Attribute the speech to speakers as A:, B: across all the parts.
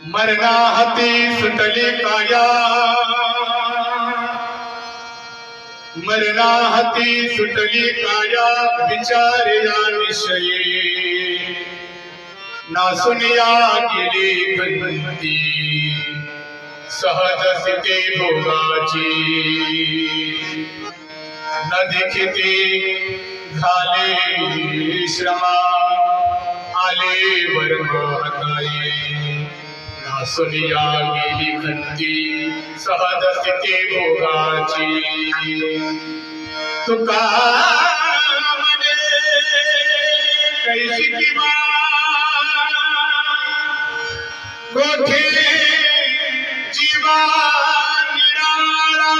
A: मरना हती सुटली काया, मरना हती सुटली काया, विचार या विषयी ना सुनिया गेली गणती, सहज स्थिती भोगाची न देखिती झाले श्रमा, आले वर्माताई ना सुनिया गेली गणती, सहज स्थिती भोगाची तुका म्हणे कैसी किंवा कोठे जीवा निराळा,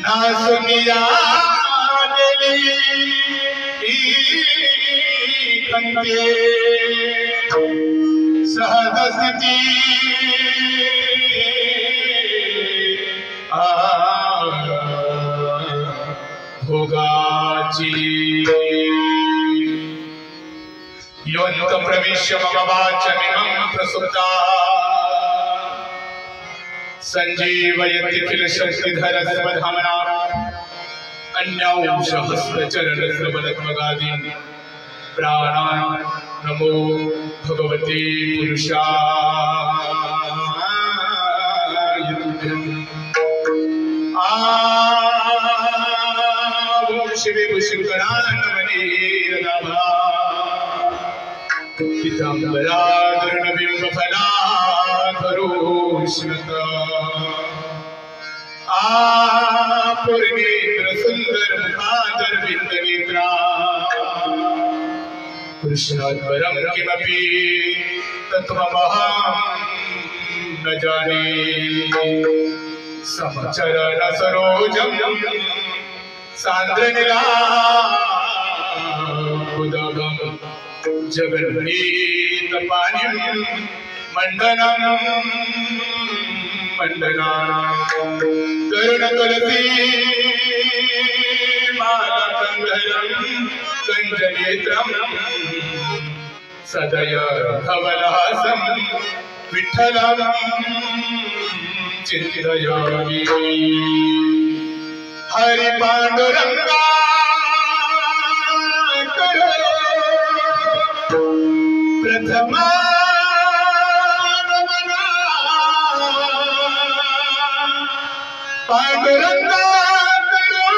A: ना सुनिया गेली कंते, सहज स्थिती भोगाची योऽन्त प्रविश्य मम वाचमिमं प्रसुप्ता, संजीवयति किल शक्तिधर स्वधामना, अन्यौषहस्रचरणश्रवणत्वगादीन् प्राणान् नमो भगवते पुरुषाय तुभ्यम्। ॐ शिवशङ्करानवनीरदाभा पीताम्बराधरणबिम्बफलाधरोष्णता, पूर्णेन्द्र सुंदर मुखादर बिंदनेत्रा, कृष्णात् परं किमपि तत्त्वमहं न जाने, समचरण सरोजं सान्द्रनिलाकुदगं, जगन्नीतपाणिं मण्डनं मण्डनानां, करुणतुलसी मालाकन्धरं कञ्जनेत्रं, सदय धवलहासं विठ्ठलं चिन्तयामि। हरि पाण्डुरङ्गा प्रथमा पांडुरंगा करो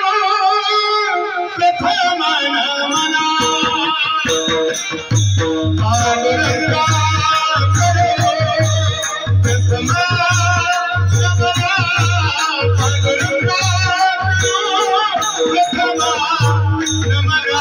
A: प्रथम नमना, पांडुरंगा करो प्रथम नमना, पांडुरंगा करो प्रथम नमना।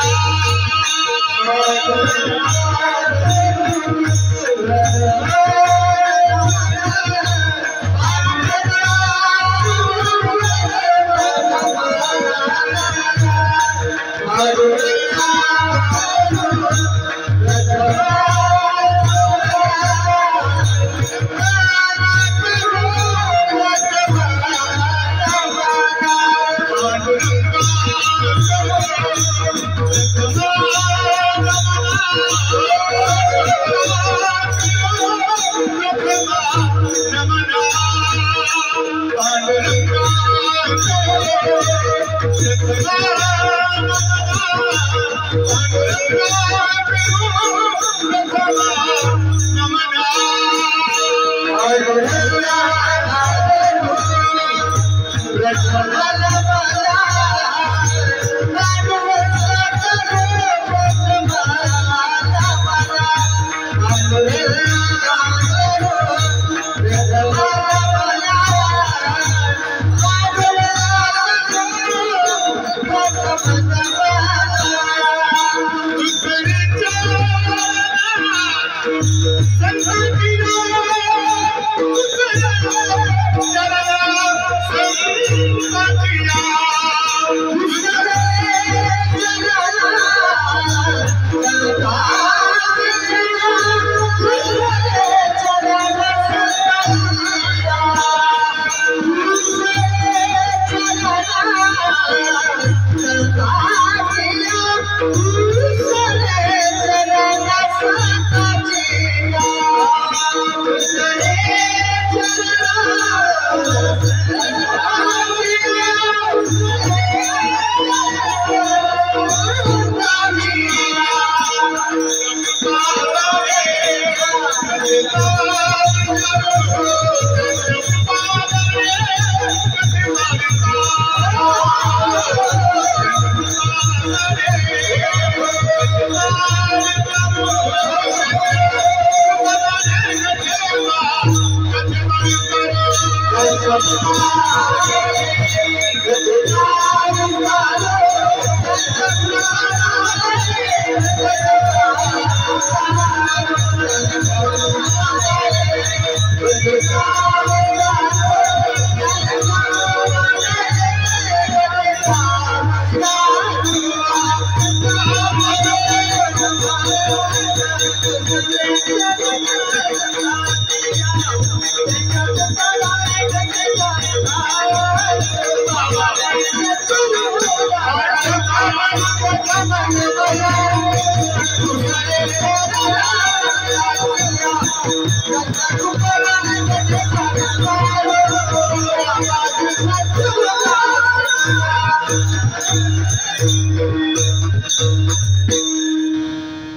B: Thank you.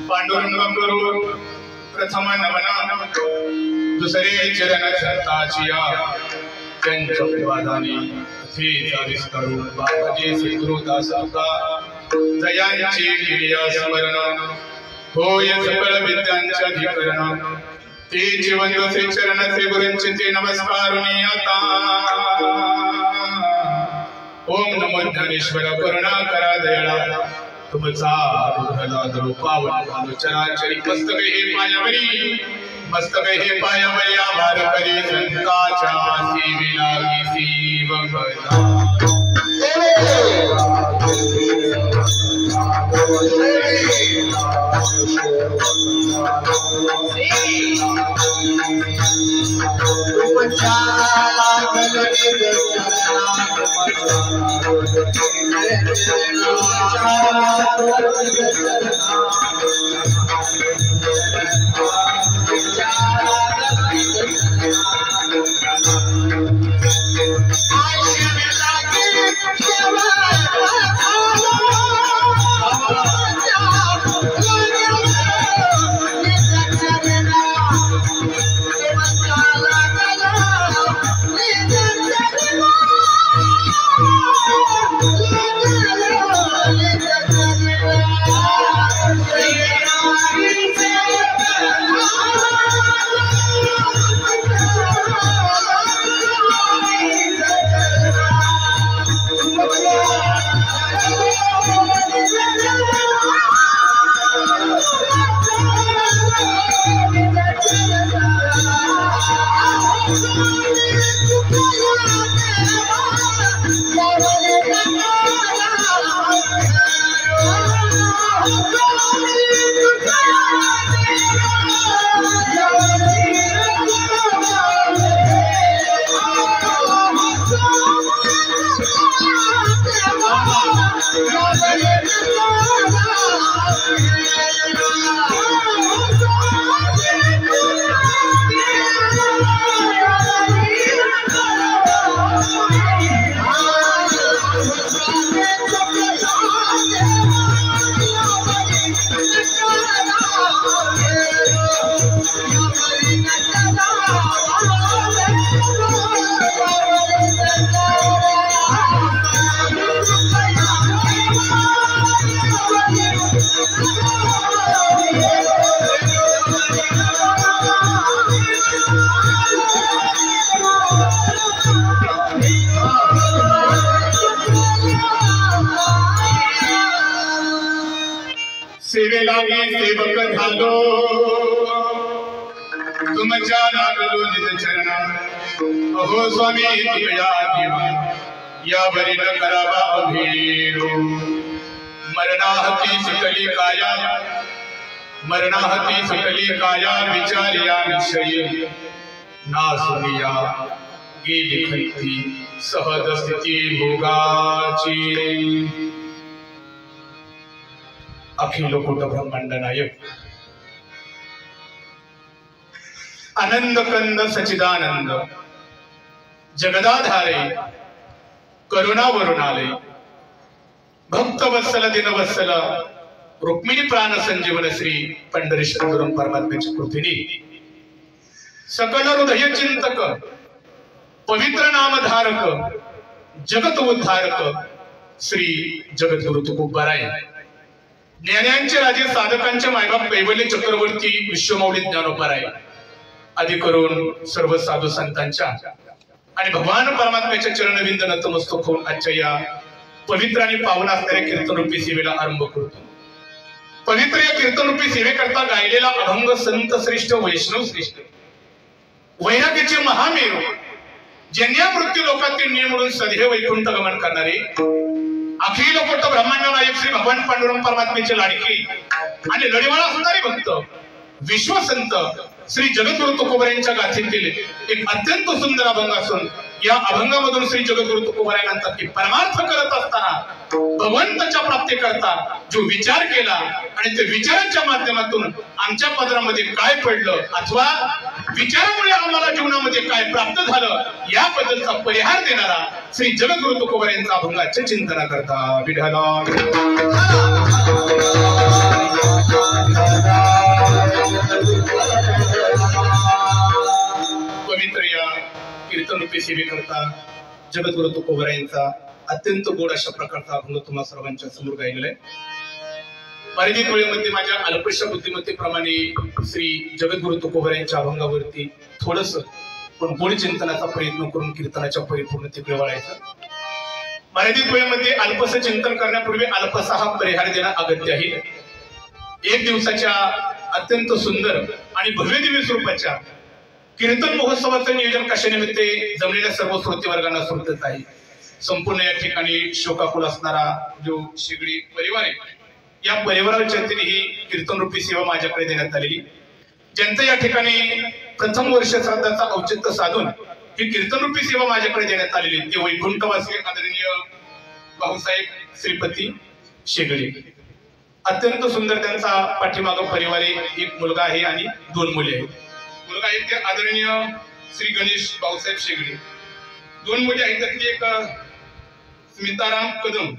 A: पांडुरंग करू प्रथम नमना दुसरे चरण संताचिया त्यांच्या विवादाने अथेचा विस्तरू बापाचे सद्गुरुदासका जयांचे गिरिया स्मरण होय सकळ विद्यांचे अधिकरण ते जिवंतसे चरणसे गुरूंचे ते नमस्कारुनी आता ओम नमो ज्ञानेश्वर करुणा करा दयाळा तुमचा अनुग्रह दरो पावन चराचरी मस्तक हे पायावरी आभार करी संताच्या सेवेला सेवकता सेवक झालो तुमच्या लागलो निज चरण अहो स्वामी तुमया देवा यावरी न करावा अभेरो मरणाहती सकली काया विचारिया निश्चयी नासुनिया गेली खंती सहज स्थिती भोगाची अखिल कोट ब्रह्मांड नायक आनंद कंद सचिदानंद जगदाधारे करुणा वरुणालय भक्त वत्सल दिन वत्सल रुक्मिणी प्राण संजीवन श्री पंढरीश्वर गुरु परमात्म्याच्या कृपेने सकल हृदय चिंतक पवित्र नामधारक जगत उद्धारक श्री जगद्गुरु तुकोबाराय ज्ञान्यांचे राजे साधकांचे मायबाप कैवल्य चक्रवर्ती विश्वमौली ज्ञानोबाराय आदी करून सर्व साधू संतांच्या आणि भगवान परमात्म्याच्या चरणविंद नतमस्तक होऊन आजच्या या पवित्र आणि पावन असणाऱ्या कीर्तनरूपी सेवेला आरंभ करतो। पवित्र या कीर्तनरूपी सेवेकरता गायलेला अभंग संत श्रेष्ठ वैष्णव श्रेष्ठ वैराग्याचे महामेरू ज्यांनी मृत्यू लोकातील नियम म्हणून सदैव वैकुंठ गमन करणारे अखिल कोट ब्रह्मांड नायक श्री भगवान पांडुरंग परमात्म्याचे लाडके आणि लढीवाळा असणारे भक्त विश्वसंत श्री जगद्गुरु तुकोबारायांच्या गाथेतील एक अत्यंत सुंदर अभंग असून या अभंगामधून श्री जगद्गुरु तुकोबाराय म्हणतात की परमार्थ करत असताना भगवंताच्या प्राप्तीकरता जो विचार केला आणि ते विचाराच्या माध्यमातून आमच्या पदरामध्ये काय पडलं अथवा विचारामुळे आम्हाला जीवनामध्ये काय प्राप्त झालं याबद्दलचा परिहार देणारा श्री जगद्गुरु तुकोबारायांचा अभंगाचे चिंतन करता विढाला पवित्र या कीर्तनरूपी सेवेकरता जगद्गुरु तुकोबारायांचा अत्यंत गोड अशा प्रकारचा अभंग तुम्हा सर्वांच्या समोर गायलेला आहे। मर्यादित वेळेमध्ये माझ्या अल्पशा बुद्धिमत्तेप्रमाणे श्री जगद्गुरु तुकोबारायांच्या अभंगावरती थोडस पण गोड चिंतनाचा प्रयत्न करून कीर्तनाच्या परिपूर्णतेकडे वळायचा। मर्यादित वेळेमध्ये अल्पस चिंतन करण्यापूर्वी अल्पसा हा परिहार देणं अगत्य आहे। एक दिवसाच्या अत्यंत सुंदर आणि भव्य दिव्य स्वरूपाच्या कीर्तन महोत्सवाचं नियोजन कशानिमित्त जमलेल्या सर्व श्रोते वर्गांना सुरतच आहे। संपूर्ण या ठिकाणी शोकाकुल असणारा जो शेगडी परिवार आहे या परिवाराच्या वतीने ही कीर्तनरूपी सेवा माझ्याकडे देण्यात आलेली ज्यांचं या ठिकाणी प्रथम वर्ष श्राद्धाचा औचित्य साधून ही कीर्तनरूपी सेवा माझ्याकडे देण्यात आलेली ते वैकुंठवासी आदरणीय भाऊसाहेब श्रीपती शेगडे अत्यंत सुंदर त्यांचा पाठीमाग परिवार आहे। एक मुलगा आहे आणि दोन मुले आहेत। मुलगा आहे ते आदरणीय श्री गणेश भाऊसाहेब शेगडे दोन मुले आहेत त्यातली एक स्मिताराम कदम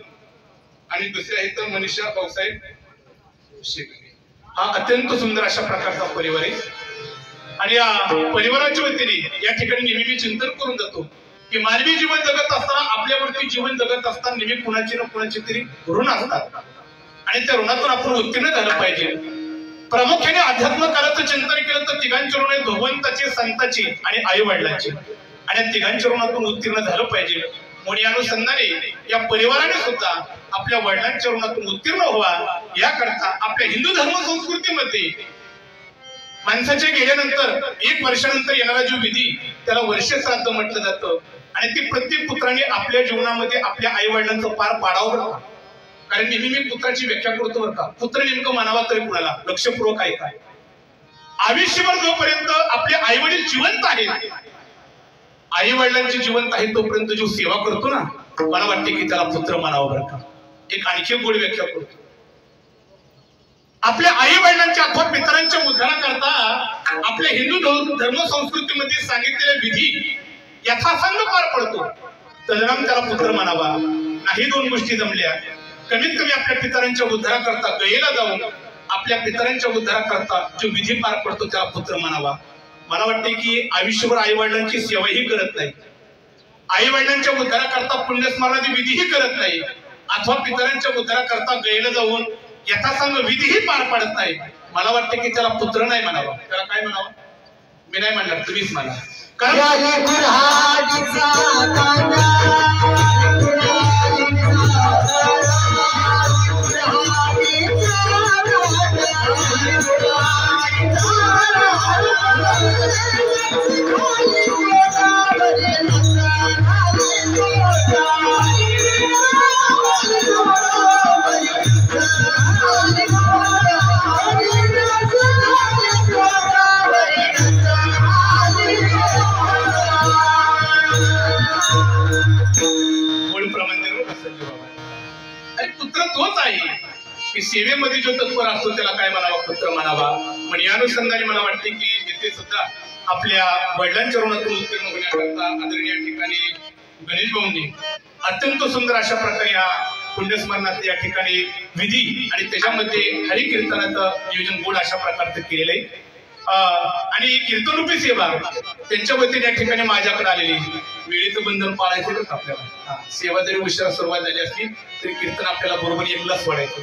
A: आणि दुसरे आहेत मनीषा भाऊसाहेब शेगडे। हा अत्यंत सुंदर अशा प्रकारचा परिवार आहे आणि या परिवाराच्या वतीने या ठिकाणी नेहमी मी चिंतन करून जातो की मानवी जीवन जगत असताना आपल्यावरती जीवन जगत असताना नेहमी कुणाची ना कुणाची तरी ऋण असतात आणि त्या ऋणातून आपण उत्तीर्ण झालं पाहिजे। प्रामुख्याने अध्यात्म कालाचं चिंतन केलं तर तिघांचे ऋण आहे भगवंताची संताची आणि आई वडिलांची आणि या तिघांच्या ऋणातून उत्तीर्ण झालं पाहिजे म्हणून या अनुषंगाने या परिवाराने सुद्धा आपल्या वडिलांच्या ऋणातून उत्तीर्ण व्हावा याकरता आपल्या हिंदू धर्म संस्कृतीमध्ये माणसाचे गेल्यानंतर एक वर्षानंतर येणारा जो विधी त्याला वर्ष श्राद्ध म्हटलं जातं आणि ती प्रत्येक पुत्राने आपल्या जीवनामध्ये आपल्या आई वडिलांचं पार पाडावं कारण नेहमी मी पुत्राची व्याख्या करतो बरं का पुत्र नेमकं मानावा तरी कुणाला लक्षपूर्वक आहे काय आयुष्यभर जोपर्यंत आपले आई वडील जिवंत आहेत आई वडिलांची जिवंत आहे तोपर्यंत जो सेवा करतो ना मला वाटते की त्याला पुत्र मानावं बरं का। एक आणखी गोड व्याख्या करतो आपल्या आई वडिलांच्या अथवा पितरांच्या उद्धाराकरता आपल्या हिंदू धर्म संस्कृतीमध्ये सांगितलेले विधी यथासंग पार पडतो तदनंतर त्याला पुत्र मानावा। नाही दोन गोष्टी जमल्या कमीत कमी आपल्या पितरांच्या उद्धाराकरता गयेला जाऊन आपल्या पितरांच्या उद्धाराकरता जो विधी पार पडतो त्याला पुत्र मानावा। मला वाटते की आयुष्यभर आई वडिलांची सेवाही करत नाही आई वडिलांच्या उद्धाराकरता पुण्यस्मरणाची विधीही करत नाही अथवा पितरांच्या उद्धाराकरता गयेला जाऊन यथासंग विधीही पार पडत नाही मला वाटते की त्याला पुत्र नाही म्हणावं त्याला काय म्हणावं मी नाही म्हणणार तुम्हीच म्हणा पुत्र तोच आहे की सेवेमध्ये जो तत्पर असतो त्याला काय म्हणावा पुत्र म्हणावा। पण या अनुषंगाने मला वाटते की इथे सुद्धा आपल्या वडिलांच्या ऋणातून उत्तीर्ण होण्याकरता आदरणीय ठिकाणी गणेश भाऊंनी अत्यंत सुंदर अशा प्रकारे या पुण्यस्मरणात या ठिकाणी विधी आणि त्याच्यामध्ये हरिकीर्तनाचं नियोजन गोड अशा प्रकारचं केलेलं आहे। आणि कीर्तनरूपी सेवा त्यांच्या वतीने या ठिकाणी माझ्याकडे आलेली वेळेचं बंधन पाळायचं बरं आपल्याला. सेवा जरी उशिरा सुरुवात झाली असली तरी कीर्तन आपल्याला बरोबर 1 सोडायचं.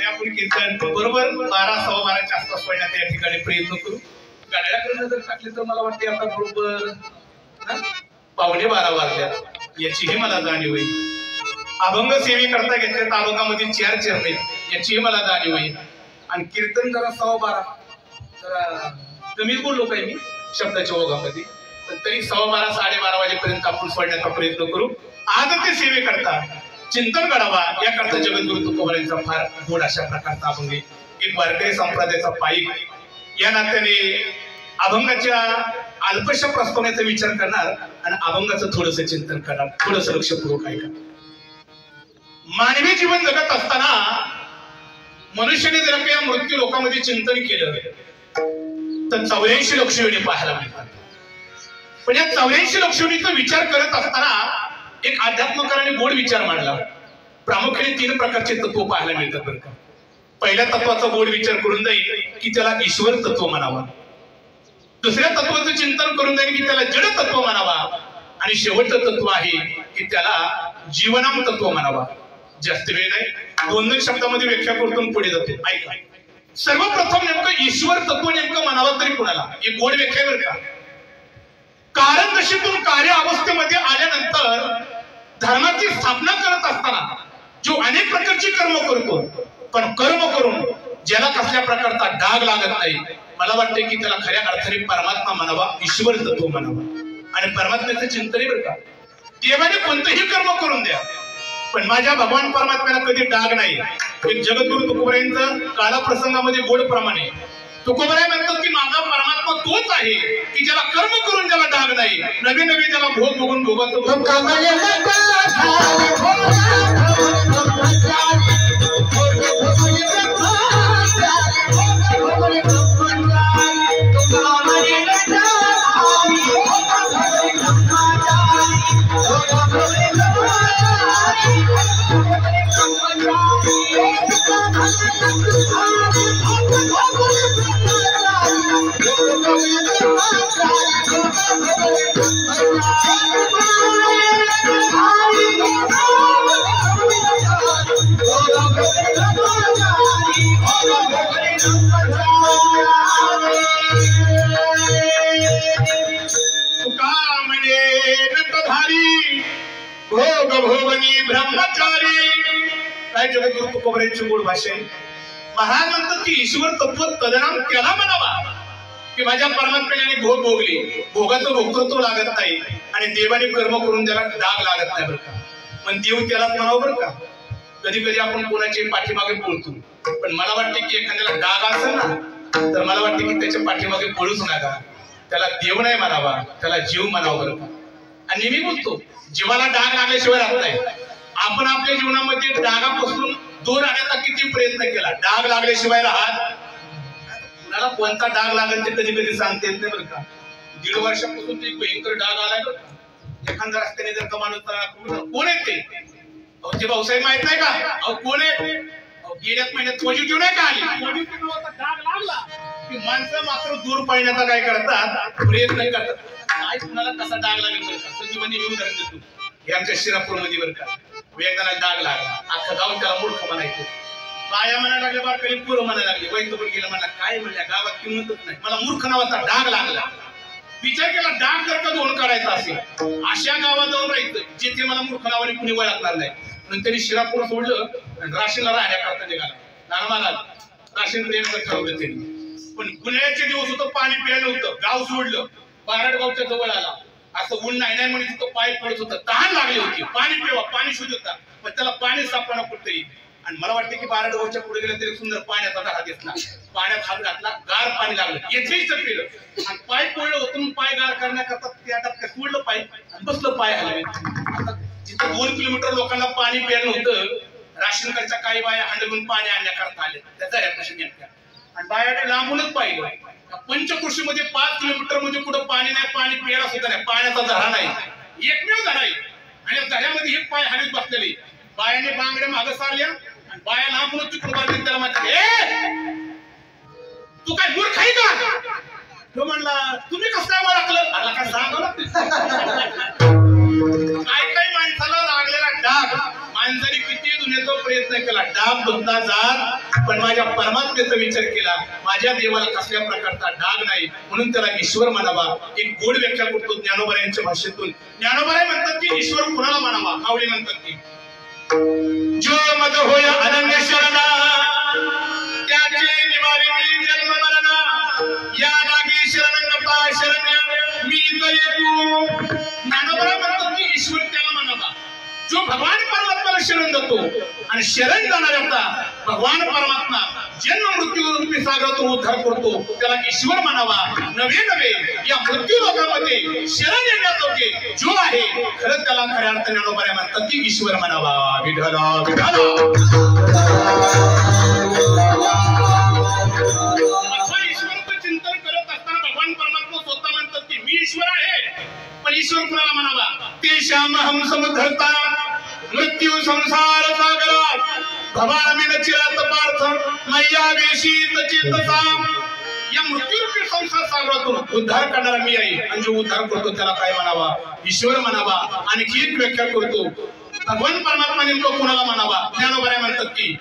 A: आपण कीर्तन बरोबर 12-12:15 आसपास पडण्याचा या ठिकाणी प्रयत्न करू. गाड्याकडनं जर टाकले तर मला वाटते आता बरोबर 11:15 वाजल्या याचीही मला जाणीव होईल. अभंग सेवेकरता घेतल्या तर अभंगामध्ये 4 चरण आहेत याचीही मला जाणीव होईल. आणि कीर्तन जरा 12:15 जरा कमीच बोललो काय मी शब्दाच्या ओघामध्ये, पण तरी 12:15-12:30 वाजेपर्यंत आपण सोडण्याचा प्रयत्न करू. आज ते सेवेकरता चिंतन करावा याकरता जगद्गुरु तुकोबारायांचा फार गोड अशा प्रकारचा अभंग आहे. एक वारकरी संप्रदायाचा पाईक या नात्याने अभंगाच्या अल्पशा प्रस्तावनेचा विचार करणार आणि अभंगाचं थोडंसं चिंतन करणार, थोडंसं लक्षपूर्वक ऐका. मानवी जीवन जगत असताना मनुष्याने जर काही मृत्यू लोकांमध्ये चिंतन केलं तर 84 लक्ष योनी पाहायला मिळतात. पण या 84 लक्ष योनीचा विचार करत असताना एक अध्यात्मकाराने गोड विचार मांडला. प्रामुख्याने 3 प्रकारचे तत्व पाहायला मिळतात बरं का. पहिल्या तत्वाचा गोड विचार करून जाईल की त्याला ईश्वर तत्व म्हणावा, दुसऱ्या तत्वाचं चिंतन करून जाईल की त्याला जड तत्व म्हणावा, आणि शेवटचं तत्व आहे की त्याला जीवनाम तत्व म्हणावा. जास्त वेळ नाही, 2 शब्दामध्ये व्याख्या करून पुढे जातो. ऐका. सर्वप्रथम नेमकं ईश्वर तत्व नेमकं म्हणावं तरी कुणाला, एक गोड व्याख्या बरं का. कारण दशेतून कार्य अवस्थेमध्ये आल्यानंतर धर्माची स्थापना करत असताना जो अनेक प्रकारची कर्म करतो, पण कर्म करून ज्याला कसल्या प्रकारचा डाग लागत नाही, मला वाटते की त्याला खऱ्या अर्थाने परमात्मा म्हणावा, ईश्वर तत्व म्हणावा. आणि परमात्म्याचं चिंतन बरं का. देवाने कोणतंही कर्म करून द्या पण माझ्या भगवान परमात्म्याला कधी डाग नाही. एक जगद्गुरु तुकोबारायांचं काला प्रसंगामध्ये गोड प्रमाणे तुकोबाराय म्हणतात की माझा परमात्मा तोच आहे की ज्याला कर्म करून त्याला डाग नाही, नवे नवे त्याला भोग भोगून भोगतो. भोग भोगनी ब्रह्मचारी. काय जगद्गुरु तुकोबारायांची गोड भाषा आहे. महाराज म्हणतात की ईश्वर तत्व तदनाम त्याला म्हणावा की माझ्या परमात्म्याने भोग भोगली, भोगाचं भोगतो लागत नाही आणि देवाने कर्म करून त्याला डाग लागत नाही बरं का. पण देव त्यालाच म्हणावं बरं का. कधी कधी आपण कोणाचे पाठीमागे पळतो, पण मला वाटते की एखाद्याला डाग असेल ना तर मला वाटते की त्याच्या पाठीमागे पळूच नका, त्याला देव नाही म्हणावा, त्याला जीव म्हणावं बरं का. आणि नेहमी बोलतो जीवाला डाग लागल्याशिवाय राहत नाही. आपण आपल्या जीवनामध्ये डागापासून दूर राहण्याचा किती प्रयत्न केला, डाग लागल्याशिवाय राहत. कुणाला कोणता डाग लागेल ते कधी कधी सांगता येत नाही बरं का. 1.5 वर्षापासून ते भयंकर डाग आलाय बरं का. एखाद्या रस्त्याने जर का माणूस कोण आहे ते, ते भाऊसाहेब माहित नाही का, अहो कोण आहे, गेल्याच महिन्यात पॉझिटिव्ह नाही का आली, पॉझिटिव्ह नावाचा डाग लागला की माणसं मात्र दूर पाळण्याचा काय करतात प्रयत्न करतात. काय कुणाला कसा डाग लागेल बरं का. संजीवनी मी उदाहरण देतो. हे आमच्या शिरापूरमध्ये बरं का. वेगळा डाग लागला, अख्खा गाव त्याला मूर्ख म्हणायचं. बाया म्हणायला लागले, बारकरी पोरं म्हणायला लागले, वैद्य गेलं म्हणला काय म्हणल्या गावात किंमतच नाही, मला मूर्ख नावाचा डाग लागला. विचार केला डाग जर का दोन काढायचा असेल अशा गावात जाऊन राहायचं जिथे मला मूर्ख नावाने कुणी ओळखणार नाही. नंतर शिरापूर सोडलं आणि राशीनला राहण्याकरता निघाला. नाना मला राशीन देण्याचं ठरवलं त्यांनी. पण उन्हाळ्याचे दिवस होतं, पाणी प्यायला होतं, गाव सोडलं, बारडगावच्या जवळ आला. असं ऊन नाही नाही म्हणजे तिथं पाय पडत होतं, तहान लागली होती, पाणी पिवा, पाणी शोध होता, पण त्याला पाणी सापडा कुठतरी. आणि मला वाटतं की बारडगावच्या पुढे गेलं तरी सुंदर पाण्याचा दहा दिसला. पाण्यात हात घातला, गार पाणी लागलं, येथेच तर पिलं आणि पाय पडलं होतं. पाय गार करण्याकरता त्या डबक्यात सोडलं पाय आणि बसलं पाय हलवे. आता जिथं 2 किलोमीटर लोकांना पाणी प्यायला होतं, राशीनकडच्या काही बाया हांडवून पाणी आणण्याकरता आले त्या झऱ्यापाशी नेमक्या. आणि बायाने लांबूनच पाहिलं. पंचकृषीमध्ये 5 किलोमीटर मध्ये कुठं पाणी नाही, पाणी प्यायला सुद्धा नाही, पाण्याचा झरा नाही, एकमेव झरा आहे. आणि झऱ्यामध्ये हे पाय हलवीत बसलेले. बायाने बांगड्या मागं सारल्या आणि बाया लांबूनच तिकडून बांधले. त्याला म्हणतात तू तुम्ही कसं काय ओळखलं? आला काय सांगावं लागतं. काय माणसाला लागलेला डाग, माणसाने किती दुनियेचा प्रयत्न केला, डाग धुतला जात, पण माझ्या परमात्म्याचा विचार केला, माझ्या देवाला कसल्या प्रकारचा डाग नाही, म्हणून त्याला ईश्वर म्हणावा. एक गोड व्याख्या करतो ज्ञानोबा यांच्या भाषेतून. ज्ञानोबा म्हणतात की ईश्वर कुणाला म्हणावा? माऊली म्हणतात की जो मद होय अनन्य शरणा त्याचे निवारी जन्म मरणा या लागी शरणा शरण्य मी तरी तू. ज्ञानोबा म्हणतात की ईश्वर त्याला म्हणावा जो भगवान परमात्म्याला शरण देतो आणि शरण जाणाऱ्याचा भगवान परमात्मा जन्म मृत्यू रूपी सागरातून उद्धार करतो, त्याला ईश्वर म्हणावा. नवे नवे या मृत्यू लोकांमध्ये शरण येण्याजोगे जो आहे खरंच त्याला खऱ्या अर्थाने ज्ञानोबा म्हणतात की ईश्वर म्हणावा. विठला विठला ईश्वराचं चिंतन करत असताना भगवान परमात्मा स्वतः म्हणतात की मी ईश्वर आहे, पण ईश्वर कुणाला म्हणावा? ते श्याम हम समधरता मृत्यू संसार सागरात भवामीन चिरात पार्थ मैया वेशीत चित्तसा. या मृत्यूरूपी संसार सागरातून उद्धार करणारा मी आहे, आणि जो उद्धार करतो त्याला काय म्हणावा? ईश्वर म्हणावा. आणखी एक व्याख्या करतो, भगवान परमात्मा नेमकं कुणाला म्हणावा? ज्ञानोबा म्हणतात की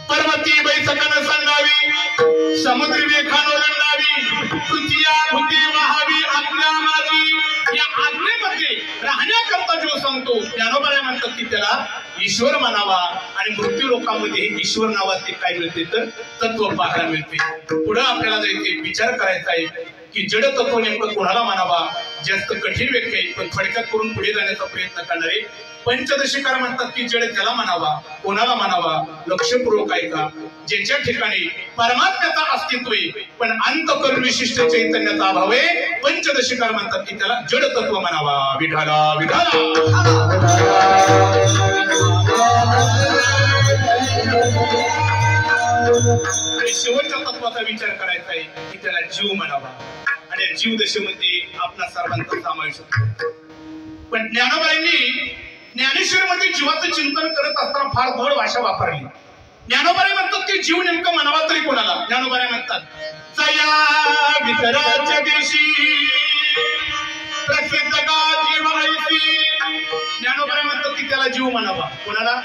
A: पर्वती बैसकन सांगावी समुद्री वेखानो लंडावी पृथ्विया भूती वाहावी आज्ञा माझी. या आज्ञेमध्ये राहण्याकरता जो सांगतो ज्ञानोबा म्हणतात की त्याला ईश्वर म्हणावा. आणि मृत्यू लोकांमध्ये ईश्वर नावाचे काय मिळते तर तत्व पाहायला मिळते. पुढे आपल्याला जायचे विचार करायचा आहे की जड तत्व नेमकं कोणाला म्हणावा? जास्त कठीण व्याख्या आहे, पण थोडक्यात करून पुढे जाण्याचा प्रयत्न करणारे पंचदशीकार म्हणतात की जड त्याला म्हणावा. कोणाला म्हणावा? लक्षपूर्वक ऐका. ज्याच्या ठिकाणी परमात्म्याचा अस्तित्व आहे पण अंतःकरण विशिष्ट चैतन्याचा अभाव आहे, पंचदशीकार म्हणतात की त्याला जड तत्व म्हणावा. विठाला विठाला आणि शेवटच्या तत्वाचा विचार करायचा आहे की त्याला जीव म्हणावा. आणि जीव दशेमध्ये आपला सर्वांचा समावेश होतो. पण ज्ञानोबाईंनी ज्ञानेश्वर मध्ये जीवाचं चिंतन करत असताना फार गोड भाषा वापरली. ज्ञानोबाई म्हणतात की जीव नेमकं म्हणावा तरी कोणाला? ज्ञानोबाई म्हणतात जया विसराच्या दिवशी प्रसिद्ध जीवायसी. ज्ञानोबाई म्हणतात की त्याला जीव म्हणावा. कोणाला?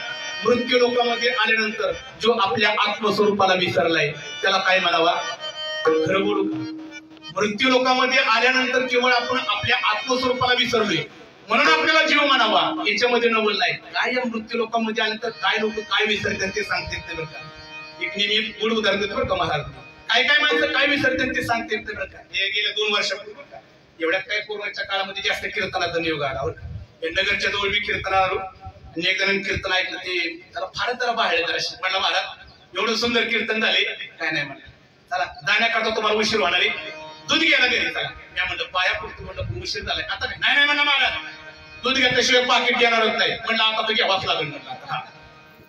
A: मृत्यू लोकांमध्ये आल्यानंतर जो आपल्या आत्मस्वरूपाला विसरलाय त्याला काय म्हणावा? खरं बोलू, मृत्यू लोकांमध्ये आल्यानंतर केवळ आपण आपल्या आत्मस्वरूपाला विसरलोय म्हणून आपल्याला जीव म्हणावा. याच्यामध्ये नवल नाही. काय या मृत्यू लोकांमध्ये आल्यानंतर काय लोक काय विसरतात ते सांगतात बरं का. एक नेहमी गुढ उदाहरण देतो बरं का महाराज. काय काय माणसं काय विसरतात ते सांगतात बरं का. हे गेल्या 2 वर्षापूर्वी का एवढ्यात काय कोरोनाच्या काळामध्ये जास्त कीर्तनाचा नियोग आला बरं का. नगरच्या जवळ मी कीर्तन आलो आणि एक जण कीर्तन ऐकलं, ते त्याला फारच जरा बाहेर जरा म्हणलं महाराज एवढं सुंदर कीर्तन झाले, काय नाही म्हणलं चला जाण्याकरता तुम्हाला उशीर होणार आहे, दूध घ्यायला घरी चला. मी म्हणलं पाया पडतो, म्हणलं उशीर झालाय. आता नाही नाही म्हणलं महाराज दूध घेतल्याशिवाय पाकिट देणारच नाही. म्हणलं आता तर घ्यावाच लागेल. म्हणलं आता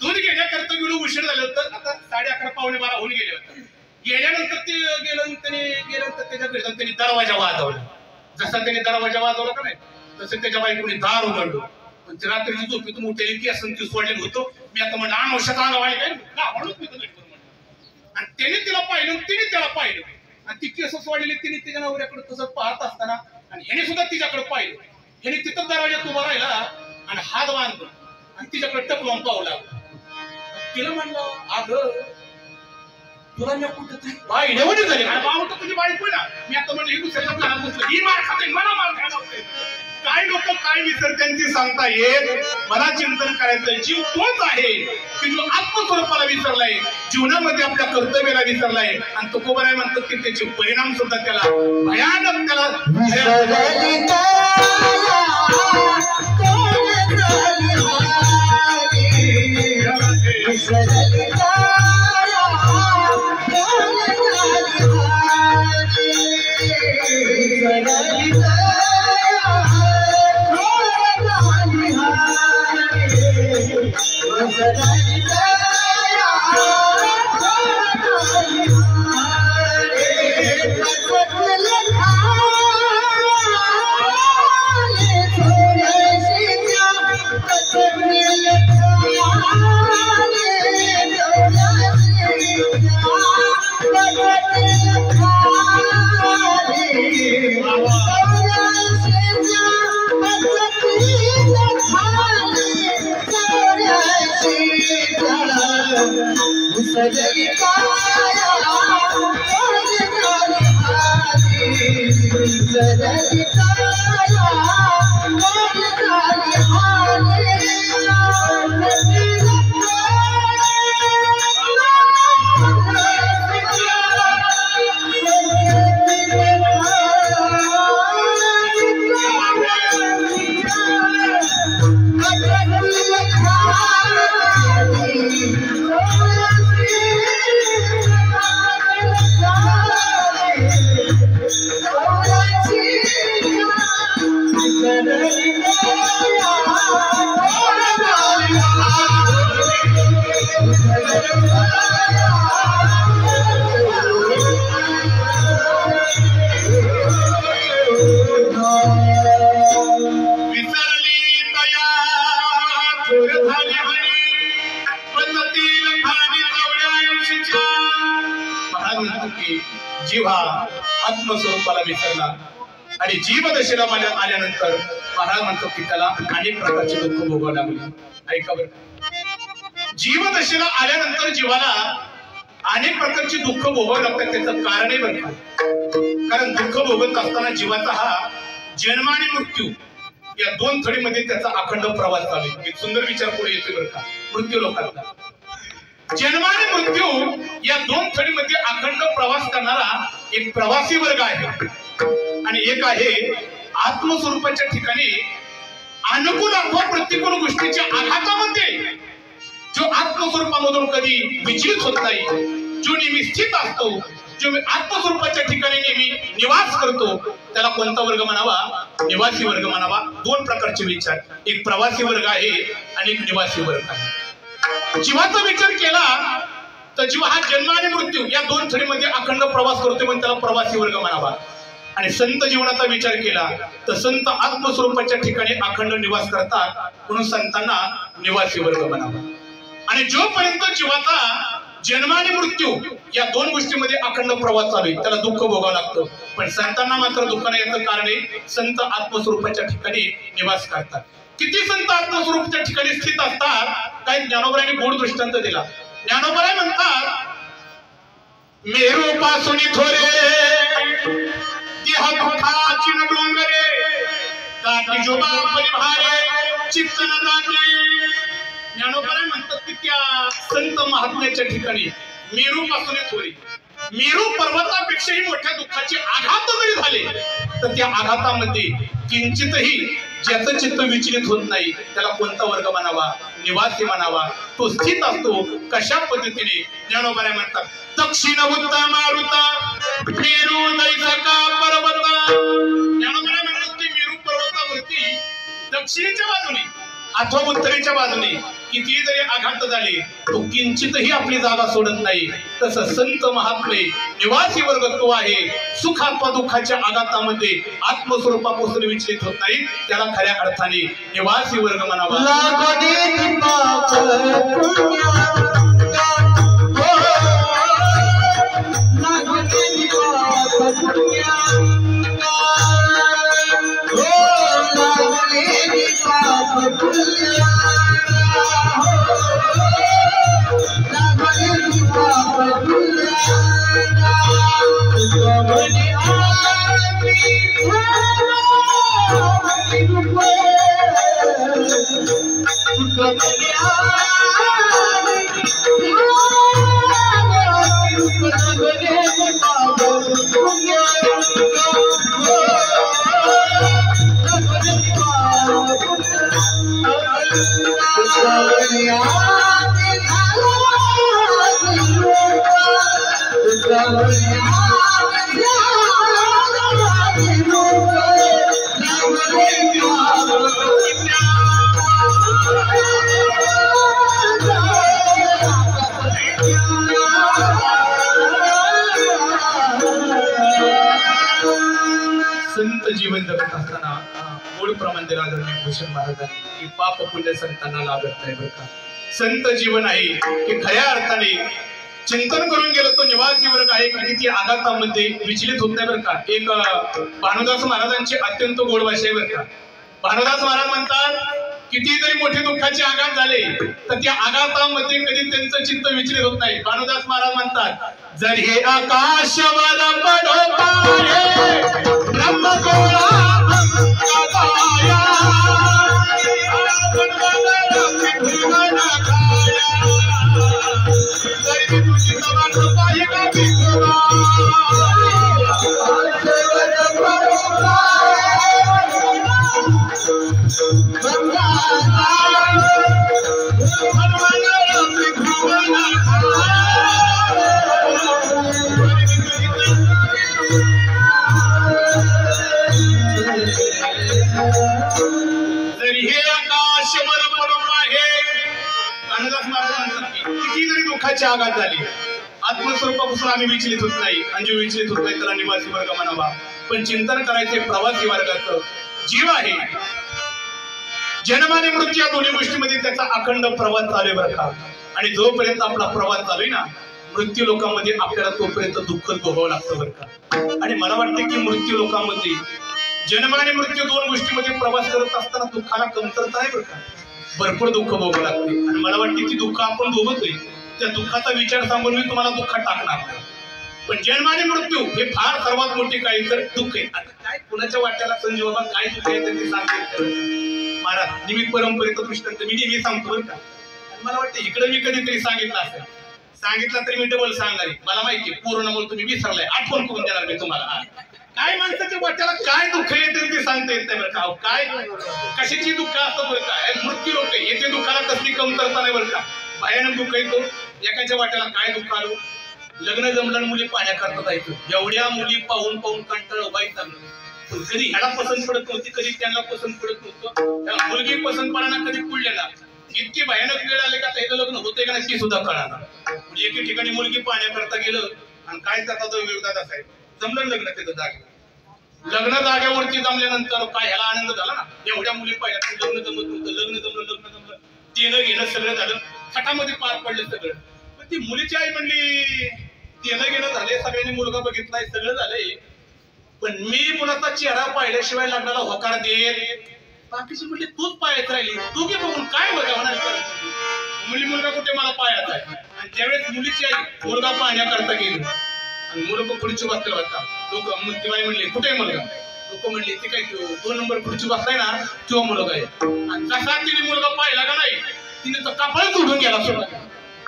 A: दूध घेण्याकरता गेलो, उशीर झालं होतं. आता 11:30 पावणे 12 होऊन गेले होते. गेल्यानंतर ते गेल्यानंतर त्याच्या घरी जाऊन त्यांनी दरवाजा वाजवला. जसा त्याने दरवाजा वाजवला का नाही तसं त्याच्या बायकोने दार उघडलो. रात्रीची झोपेतून उठलेली की असं ती सोडलेली होतो. मी आता म्हणलं अनवश्यक अंगवाळी काय म्हणून मी तर आणि त्याने तिला पाहिलं, तिने त्याला पाहिलं आणि ती केस सोडलेली तिने तिच्या नवऱ्याकडे तसंच पाहत असताना आणि ह्याने सुद्धा तिच्याकडे पाहिलं. ह्याने तिथं दरवाज्यात उभा राहिला आणि हात बांधला आणि तिच्याकडे टकलून पाहू लागला. तिला म्हणलं अगं तुला मी कुठं तरी बाई नेवणी झाली बाबा तुझी बायको ना. मी आता म्हणलं ही दुसऱ्याच्या घरात बसलं, ही मार खाते मला मार खायला. काय लोक काय विसरतात ते सांगता येत. मला चिंतन करायचं जीव तोच आहे की जो आत्मस्वरूपाला विसरलाय, जीवनामध्ये आपल्या कर्तव्याला विसरलाय. आणि तो कोबराय म्हणतात की त्याचे परिणाम सुद्धा त्याला भयानक त्याला
B: Thank you.
A: जीव हा आत्मस्वरूपाला विसरला आणि जीवदशेला आल्यानंतर महाराज म्हणतो की त्याला अनेक प्रकारचे दुःख भोगावे लागले। ऐका बरं, जीवदशेला आल्यानंतर जीवाला अनेक प्रकारची दुःख भोगावे लागतात। त्याचं कारण आहे बरं का, कारण दुःख भोगत असताना जीवाचा हा जन्म आणि मृत्यू या दोन थडीमध्ये त्याचा अखंड प्रवास चालू आहे। एक सुंदर विचार पुढे येतोय बरं का, मृत्यू लोकांचा जन्म आणि मृत्यू या दोन थडीमध्ये अखंड प्रवास करणारा एक प्रवासी वर्ग आहे आणि एक आहे आत्मस्वरूपाच्या ठिकाणी अनुकूल अथवा प्रतिकूल गोष्टीच्या आघातामध्ये जो आत्मस्वरूपामधून कधी विचलित होत नाही, जो नेहमी स्थित असतो, जो आत्मस्वरूपाच्या ठिकाणी नेहमी निवास करतो, त्याला कोणता वर्ग म्हणावा? निवासी वर्ग म्हणावा। दोन प्रकारचे विचार, एक प्रवासी वर्ग आहे आणि एक निवासी वर्ग आहे। जीवाचा विचार केला तर जीव हा जन्म आणि मृत्यू या दोन थडीमध्ये अखंड प्रवास करतो म्हणून त्याला प्रवासी वर्ग म्हणावा। आणि संत जीवनाचा विचार केला तर संत आत्मस्वरूपाच्या ठिकाणी अखंड निवास करतात म्हणून संतांना निवासी वर्ग म्हणावा। आणि जोपर्यंत जीवाचा जन्म आणि मृत्यू या दोन गोष्टींमध्ये अखंड प्रवास चालू आहे त्याला दुःख भोगावं लागतं, पण संतांना मात्र दुःख नाही याचं कारण आहे संत आत्मस्वरूपाच्या ठिकाणी निवास करतात। किती संत आत्मस्वरूपाच्या ठिकाणी स्थित असतात, काही ज्ञानोबरांनी गोड दृष्टांत दिला। ज्ञानोबराय म्हणतात, मेरू पासून थोरे देह दुखाची न डोंगरे काठी जोबा परिभारे चित्त न जाते। ज्ञानोबराय म्हणतात की त्या संत महात्म्याच्या ठिकाणी मेरू पासून थोरे, मेरू पर्वतापेक्षाही मोठ्या दुःखाचे आघात जरी झाले तर त्या आघातामध्ये किंचितही ज्याचं चित्त विचलित होत नाही त्याला कोणता वर्ग म्हणावा? निवासी म्हणावा। तो स्थित असतो कशा पद्धतीने? ज्ञानोबराय म्हणतात, दक्षिण उत्ता मारुता मेरू दैसका पर्वत। ज्ञानोबराय म्हणतात की मेरू पर्वतावरती दक्षिणेच्या बाजूने अथवा उत्तरेच्या बाजूने किती जरी आघात झाले तो किंचितही आपली जागा सोडत नाही। तसं संत महात्मे निवासी वर्ग तो आहे, सुख अथवा दुःखाच्या आघातामध्ये आत्मस्वरूपापासून विचलित होत नाही, त्याला खऱ्या अर्थाने निवासी वर्ग म्हणावा। संत जीवन जगत असताना मूळ प्रमाण दिला आदरणीय भूषण महाराजांनी की पाप पुण्य संतांना लागत नाही बरं का। संत जीवन आहे की खऱ्या अर्थाने चिंतन करून गेलो तो निवासी वर्ग आहे की किती आघातामध्ये विचलित होत नाही बरं का। एक भानुदास महाराजांची अत्यंत गोड भाषा आहे बरं का। भानुदास महाराज म्हणतात किती जरी मोठे दुःखाचे आघात झाले तर त्या आघातामध्ये कधी त्यांचं चित्त विचलित होत नाही. भानुदास महाराज म्हणतात, जर हे आकाश वर पडो पाहे ब्रह्मगोळा अंगाया जरी तुझी जवान पाहे का भिगोळा जरी हे आकाश वर पडून आहे. भानुदास महाराज म्हणतात की किती जरी दुःखाची आघात झाली आत्मस्वरूपापासून आम्ही विचलित होत नाही. आणि जे विचलित होत नाही त्याला निवासी वर्ग म्हणावा. पण चिंतन करायचे प्रवासी वर्गाचं जीव आहे. जन्म आणि मृत्यू या दोन्ही गोष्टीमध्ये त्याचा अखंड प्रवास चालू आहे बरं का. आणि जोपर्यंत आपला प्रवास चालू आहे ना मृत्यू लोकांमध्ये आपल्याला तोपर्यंत दुःख भोगावं लागतं बरं का. आणि मला वाटतं की मृत्यू लोकांमध्ये जन्म आणि मृत्यू दोन गोष्टीमध्ये प्रवास करत असताना दुःखाला कमतरता आहे बरं का. भरपूर दुःख भोगावं लागते. आणि मला वाटते की दुःख आपण भोगतोय त्या दुःखाचा विचार सांगून मी तुम्हाला दुःखात टाकणार नाही. पण जन्म आणि मृत्यू हे फार सर्वात मोठी काही तर दुःख आहे. आता काय कुणाच्या वाट्याला संजय बाबा काय दुःख आहे ते सांगते महाराज. निमित्त परंपरेचं दृष्टांत मी नेहमी सांगतो बरं का. मला वाटतं इकडे मी कधीतरी सांगितलं असेल, सांगितलं तरी मी डबल सांगणार आहे. मला माहिती पूर्ण बोल तुम्ही विसरलाय, आठवण करून देणार मी तुम्हाला. काय माणसाच्या वाट्याला काय दुःख येते ते सांगता येत नाही बरं का. काय कशाची दुःख असतं बरं का. मृत्यू लोक येते दुःखाला कसली कमतरता नाही बरं का. भयानक दुःख येतो. एकाच्या वाट्याला काय दुःख आलो, लग्न जमलं मुली पाण्या करता जायचं. एवढ्या मुली पाहून पाहून कंटाळ व्हायचा. पण कधी ह्याला पसंत पडत नव्हती, कधी त्यांना पसंत पडत नव्हतं. त्याला मुलगी पसंत पडाना कधी पुढल्याला. इतकी भयानक वेळ आले का त्याचं लग्न होतंय का नाही सुद्धा कळणार. एके ठिकाणी मुलगी पाण्या करता गेलं आणि काय त्याचा जो विरोधात असायचा. जमलं लग्न त्याचं जागे. लग्न जाग्यावरती जमल्यानंतर काय ह्याला आनंद झाला ना. एवढ्या मुली पाहिल्या, लग्न जमत नव्हतं, लग्न जमलं देणं घेणं सगळं झालं, छटामध्ये पार पडलं सगळं. पण ती मुलीची आई म्हणली देणं घेणं झाले, सगळ्यांनी मुलगा बघितलाय, सगळं झालंय, पण मी मुलाचा चेहरा पाहिल्याशिवाय लग्नाला होकार देत. बाकीची म्हणली तूच पायात राहिली, तू घे बघून काय बघा मुली मुलगा कुठे मला पायात आहे. आणि त्यावेळेस मुलीची आई मुलगा पाहण्या करता गेली आणि मुलगा खुर्ची बसलेला होता. लोक ती बाई म्हणली कुठे मुलगा. लोक म्हणली ती काय 2 नंबर खुर्ची बसलाय ना तो मुलगा आहे. आणि जसा तिने मुलगा पाहिला का नाही तिने तर कपाळ जोडून गेला सोडा.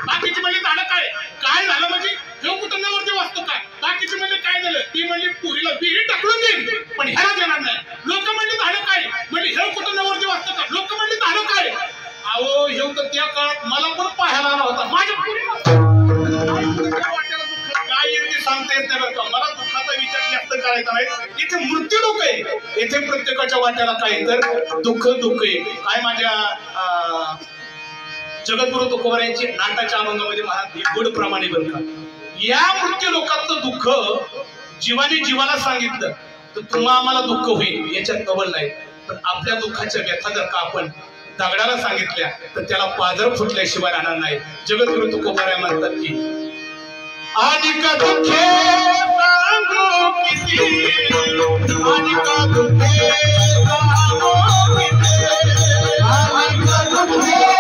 A: बाकीची म्हणली झालं काय, काय झालं म्हणजे हे कुटुंबावरती वाचतो काय. बाकीची म्हणले काय झालं, ती म्हणली पुरीला विहिरी टाकून देईल पण ह्याला देणार नाही. लोक म्हणले झालं काय, म्हणले हे कुटुंबावरती वाचतो का. लोक म्हणले झालं काय. अहो हे तर त्या काळात मला पण पाहायला आला होता माझ्या वाट्याला दुःख काय येते सांगता येत नाही बरं का. मला दुःखाचा विचार जास्त करायचा नाही. इथे मृत्यू लोक आहे, इथे प्रत्येकाच्या वाट्याला काय तर दुःख आहे. काय माझ्या जगद्गुरु तुकोबार यांची नाटाच्या अभंगामध्ये महाराज गोड प्रमाणे बरं का. या मृत्यू लोकांचं दुःख जीवाने जीवाला सांगितलं तर तुम्हा आम्हाला दुःख होईल याच्यात कबल नाही. पण आपल्या दुःखाच्या व्यथा जर का आपण दगडाला सांगितल्या तर त्याला पाजर फुटल्याशिवाय राहणार नाही. जगद्गुरु तुकोबार म्हणतात की आनिका दुःखे सांगू किती, आनिका दुःखे सांगू किती, आनिका दुःखे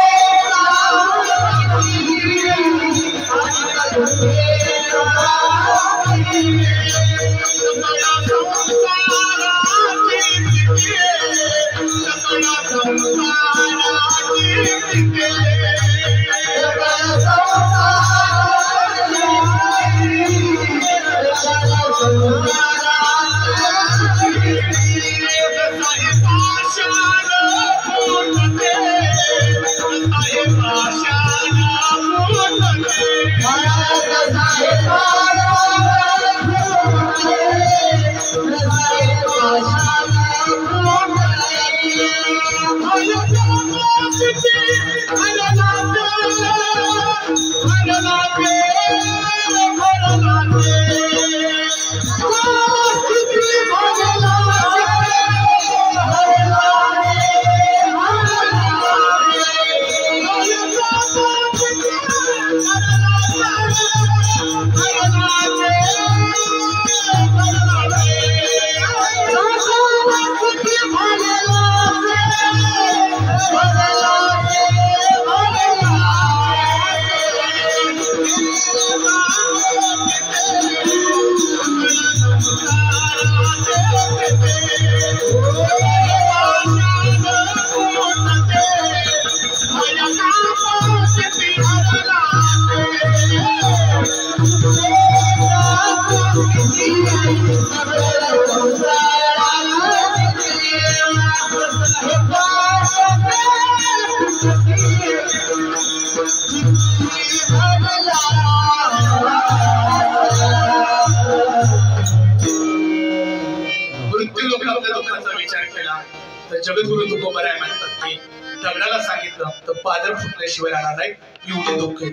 A: तर जगद्गुरु तुकोबराय म्हणतात की दगडाला सांगितलं तर पादर फुटल्याशिवाय राहणार नाही, एवढे दुःख आहे.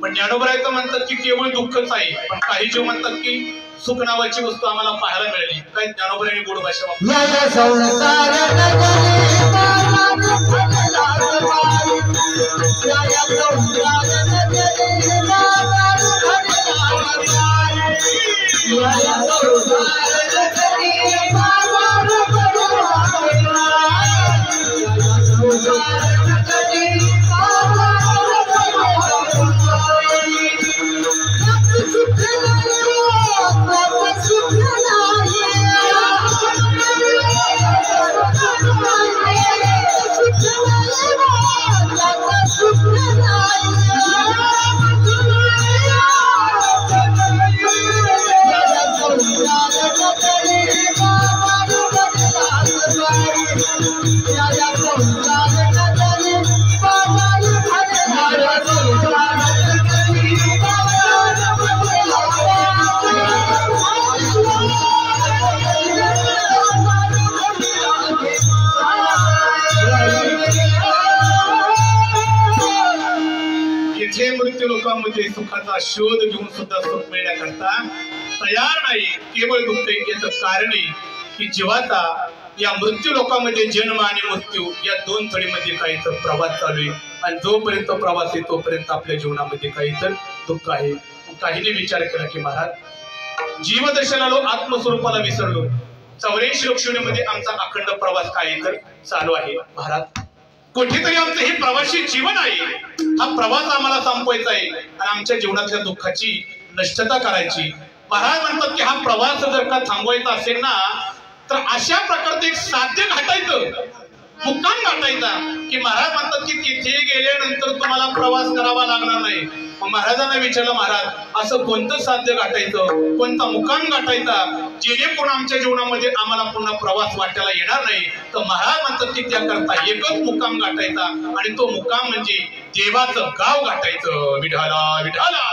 A: पण ज्ञानोबराय तर म्हणतात की केवळ दुःखच आहे. पण काही जीव म्हणतात की सुख नावाची वस्तू आम्हाला पाहायला मिळाली. काय ज्ञानोबरायांनी गोड भाषा मृत्यू लोकांमध्ये सुखाचा शोध घेऊन सुद्धा सुख मिळण्याकरता तयार नाही, केवळ दुःख. याचं कारण आहे की जीवाचा या मृत्यू लोकांमध्ये जन्म आणि मृत्यू या दोन थडीमध्ये काही तर प्रवास चालू आहे. आणि जोपर्यंत प्रवास आहे तोपर्यंत आपल्या जीवनामध्ये काही तर दुःख आहे. काहीने विचार केला की महाराज जीवदर्शनालो आत्मस्वरूपाला विसरलो, 84 लक्षणीमध्ये आमचा अखंड प्रवास काही तर चालू आहे. महाराज कुठेतरी आमचं हे प्रवासी जीवन आहे, हा प्रवास आम्हाला संपवायचा आहे आणि आमच्या जीवनातल्या दुःखाची नष्टता करायची. महाराज म्हणतात की हा प्रवास जर का थांबवायचा असेल ना तर अशा प्रकारचं एक साध्य घाटायचं, मुक्काम घाटायचा. की महाराज म्हणतात की तिथे गेल्यानंतर तुम्हाला प्रवास करावा लागणार नाही. मग महाराजांना विचारलं, महाराज असं कोणतं साध्य गाठायचं, कोणता मुक्काम गाठायचा जेणेकरून आमच्या जीवनामध्ये आम्हाला पुन्हा प्रवास वाटायला येणार नाही. तर महाराज म्हणतात की त्याकरता एकच मुक्काम गाठायचा आणि तो मुक्काम म्हणजे देवाचं गाव गाठायचं. विठाला विठाला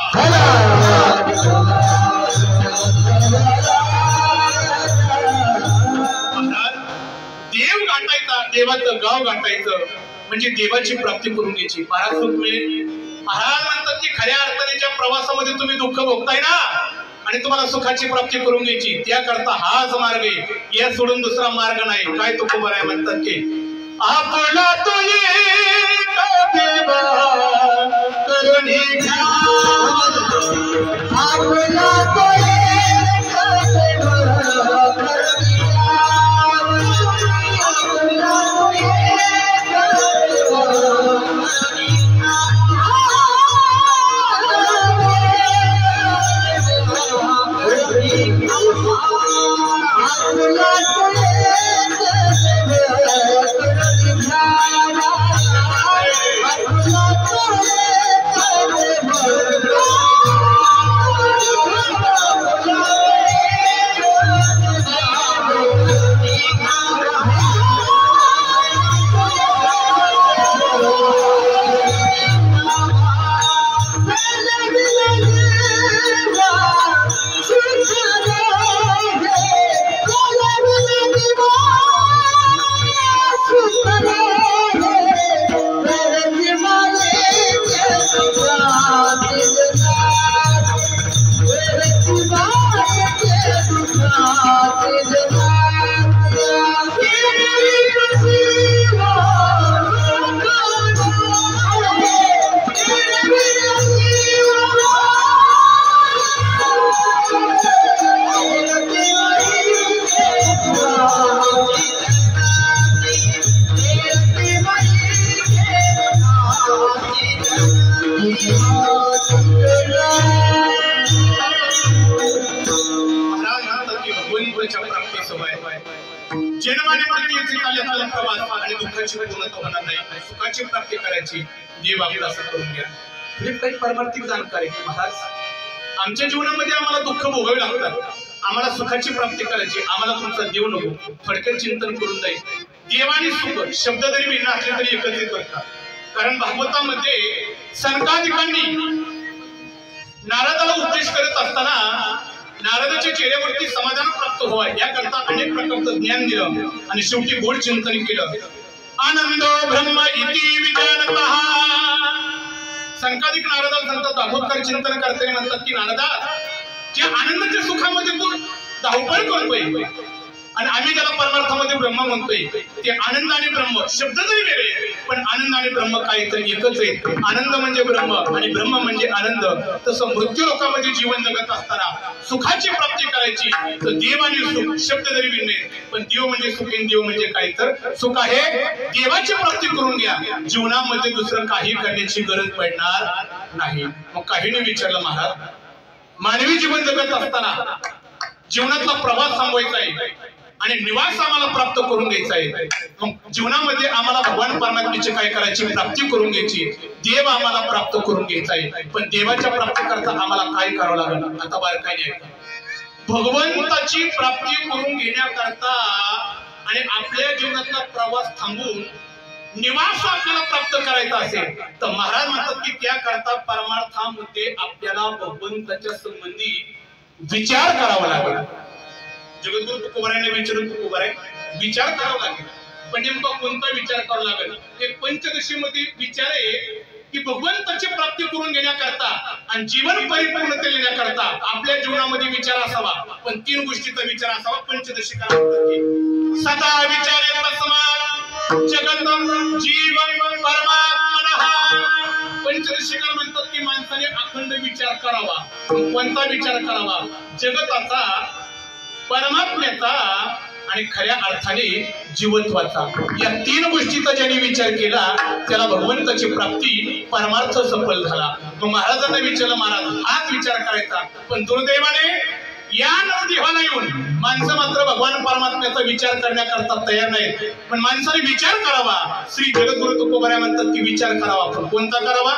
A: देव गाठायचा, देवाचं गाव गाठायचं म्हणजे देवाची प्राप्ती करून घ्यायची. महाराज सुख मिळेल. महाराज म्हणतात की खऱ्या अर्थाने ज्या प्रवासामध्ये तुम्ही दुःख भोगताय ना आणि तुम्हाला सुखाची प्राप्ती करून घ्यायची त्याकरता हाच मार्ग आहे, या सोडून दुसरा मार्ग नाही. काय तुकोबराय म्हणतात की आपला तो सुखाची प्राप्ती करायची देव आपला असं करून घ्या. काही परमार्थिक जाणकारी. महाराज आमच्या जीवनामध्ये आम्हाला दुःख भोगावे लागतात, आम्हाला सुखाची प्राप्ती करायची, आम्हाला तुमचा देव नको. थोडक्यात चिंतन करून जाईल. देव आणि सुख शब्द जरी भिन्न असले तरी एकत्रित करतात. कारण भागवतामध्ये सनकादिकांनी नारदाला उपदेश करत असताना नारदाच्या चेहऱ्यावरती समाधान प्राप्त व्हावं याकरता अनेक प्रकारचं ज्ञान दिलं आणि शेवटी गोड चिंतन केलं. आनंदो ब्रह्म इति विजानतः. संकादिक नारदा सांगतात, दाभोदकर चिंतन करताना म्हणतात की नारदा, जे आनंदाच्या सुखामध्ये तू धावपळ करतोय आणि आम्ही ज्याला परमार्थामध्ये ब्रह्म म्हणतोय ते आनंद आणि ब्रह्म शब्द जरी वेगळे पण आनंद आणि ब्रह्म काहीतरी एकच आहे. आनंद म्हणजे ब्रह्म आणि ब्रह्म म्हणजे आनंद. तसं मृत्यू लोकांमध्ये जीवन जगत असताना सुखाची प्राप्ती करायची तर देव आणि सुख शब्द जरी भिन्ने पण देव म्हणजे सुख आणि देव म्हणजे काय तर सुख आहे. देवाची प्राप्ती करून घ्या, जीवनामध्ये दुसरं काही करण्याची गरज पडणार नाही. मग काहीने विचारलं, महाराज मानवी जीवन जगत असताना जीवनातला प्रवास थांबवायचा आहे आणि निवास आम्हाला प्राप्त करून घ्यायचा आहे. मग जीवनामध्ये आम्हाला भगवान परमात्म्याची काय करायची, प्राप्ती करून घ्यायची. देव आम्हाला प्राप्त करून घ्यायचा आहे पण देवाच्या प्राप्ती करता आम्हाला काय करावं लागेल. आता बारकाईने ऐका, भगवंताची प्राप्ती करून घेण्याकरता आणि आपल्या जीवनातला प्रवास थांबून निवास आपल्याला प्राप्त करायचा असेल तर महाराज म्हणतात की त्याकरता परमार्थामध्ये आपल्याला भगवंताच्या संबंधी विचार करावा लागेल. जगद्गुरु तुकोबारायने विचारून तुकोबाराय विचार करावा लागेल. पण नेमका कोणता विचार करावा लागेल. एक पंचदशीमध्ये विचार आहे की भगवंताची प्राप्ती करून घेण्याकरता आणि जीवन परिपूर्णते येण्याकरता आपल्या जीवनामध्ये विचार असावा. पण 3 गोष्टीचा विचार असावा. पंचदशी काय म्हणतात की सदा विचारे तस्मात् जगत जीवन परमात्मनः. पंचदशीकर म्हणतात की माणसाने अखंड विचार करावा. कोणता विचार करावा, जगताचा, परमात्म्याचा आणि खऱ्या अर्थाने जीवत्वाचा. या 3 गोष्टीचा ज्याने विचार केला त्याला भगवंताची प्राप्ती परमार्थ सफल झाला. मग महाराजांना विचारलं, महाराज हाच विचार करायचा पण दुर्दैवाने या नवदेवाला येऊन माणसं मात्र भगवान परमात्म्याचा विचार करण्याकरता तयार नाहीत. पण माणसाने विचार करावा. श्री जगद्गुरु तुकोबाराय म्हणतात की विचार करावा. पण कोणता करावा,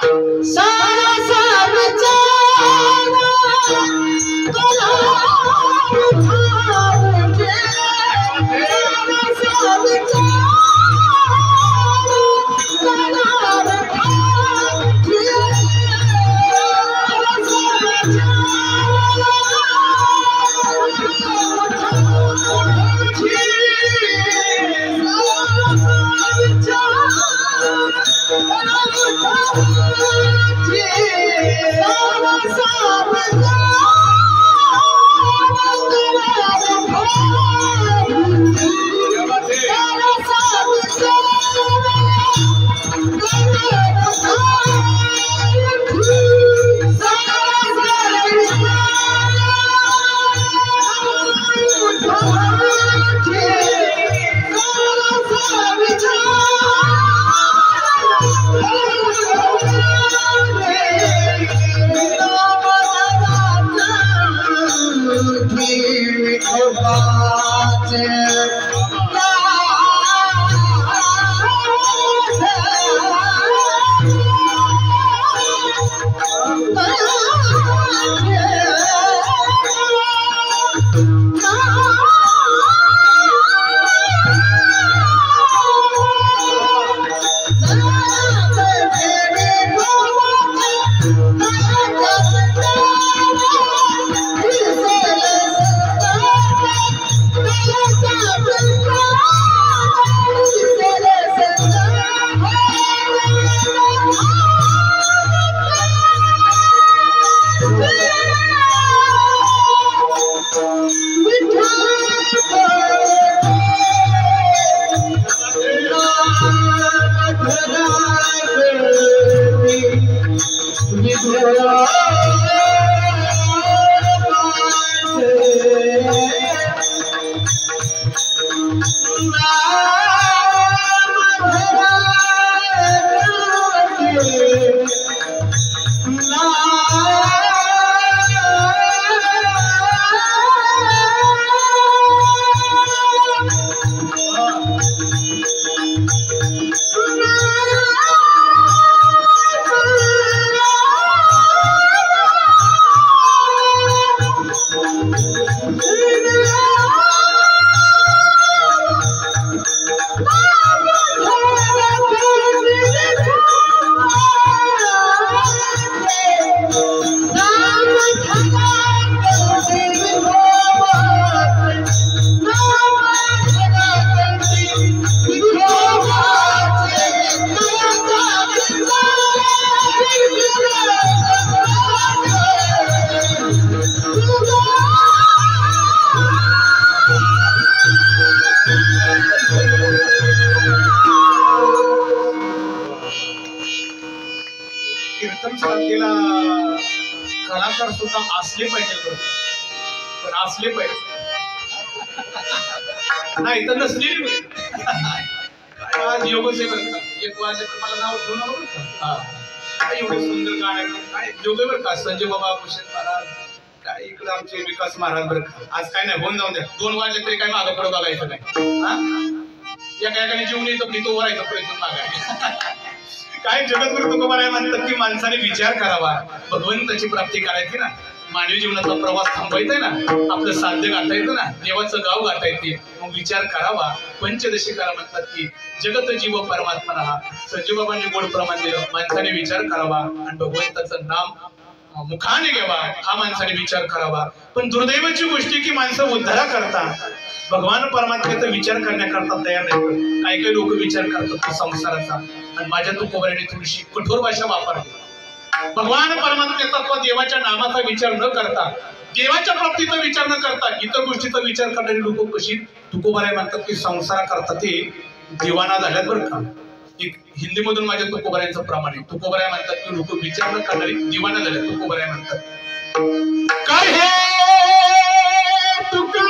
A: नसले पाहिजे बरं, पण असले पाहिजे नाही तर नसलेली पाहिजे. आज योगच आहे बरं का. एक वाजले तर मला नाव ठेवू नका बरं का. काय एवढं सुंदर गाणं काय योग आहे बरं का. संजय बाबा भूषण महाराज काय इकडे आमचे विकास महाराज बरं का. आज काय नाही होऊन जाऊन द्या. 2 वाजले तरी काय मागं पुढं बघायचं नाही. हा एका एकाने जेवून येतं प्रीतो वरायचं प्रयत्न मागायचं. काय जगद्गुरु तुकोबाराय म्हणतात की माणसाने विचार करावा, भगवंताची प्राप्ती करायची ना, मानवी जीवनाचा प्रवास थांबायचा आहे ना, आपलं साध्य गाठता येतं ना, देवाचं गाव गाठता येते, मग विचार करावा. पंचदशी करा म्हणतात की जगत जीव परमात्मा हा. संजय बाबांनी गोड प्रमाण दिलं. माणसाने विचार करावा आणि भगवंताचं नाम मुखाने घ्यावा, हा माणसाने विचार करावा. पण दुर्दैवाची गोष्ट की माणसं उद्धारा करता भगवान परमात्म्याचा विचार करण्याकरता तयार नाही. काही काही लोक विचार करतात संसाराचा, आणि माझ्या तुकोबाराने थोडीशी कठोर भाषा वापरली. भगवान परमात्म्याचा किंवा देवाच्या नामाचा विचार न करता, देवाच्या प्राप्तीचा विचार न करता इतर गोष्टीचा विचार करणारी लोक कशी तुकोबाराय म्हणतात की संसार करतात ते दिवाना झाल्यात बरं का. एक हिंदी मधून माझ्या तुकोबारायांचं प्रमाण आहे. तुकोबाराय म्हणतात की लोक विचार न करणारी दिवाना झाल्यात. तुकोबाराय म्हणतात काय हे तुका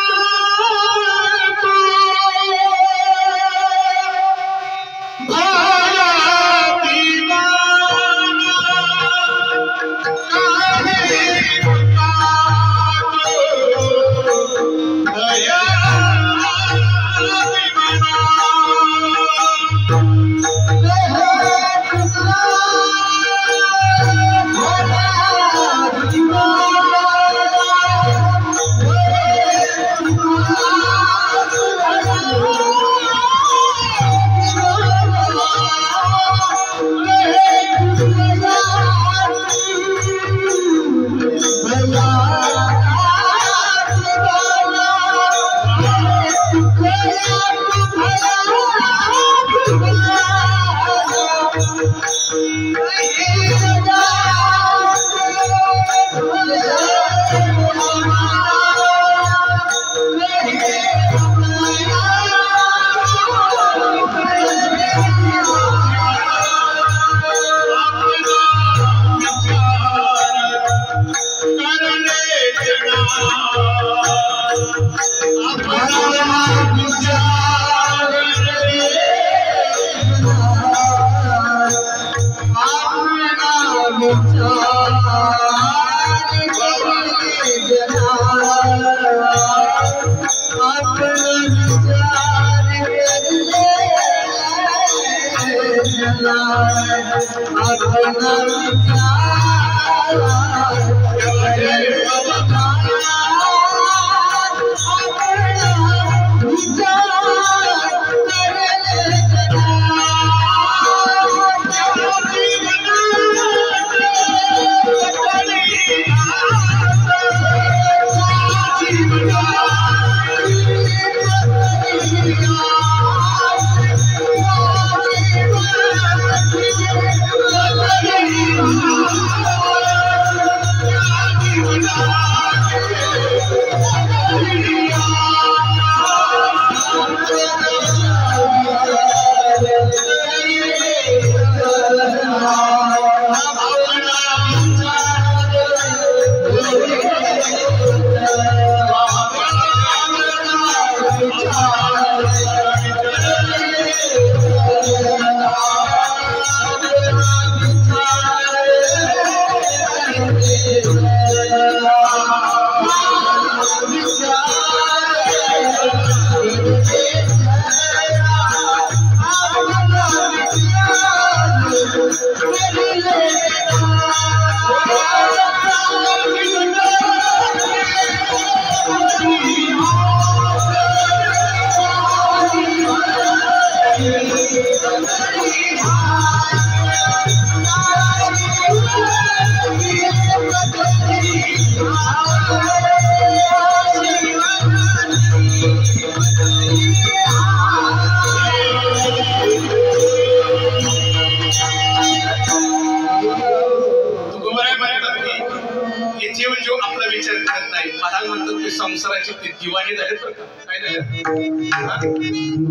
A: संसाराची दिवाणी झाले बरं का. काय झालं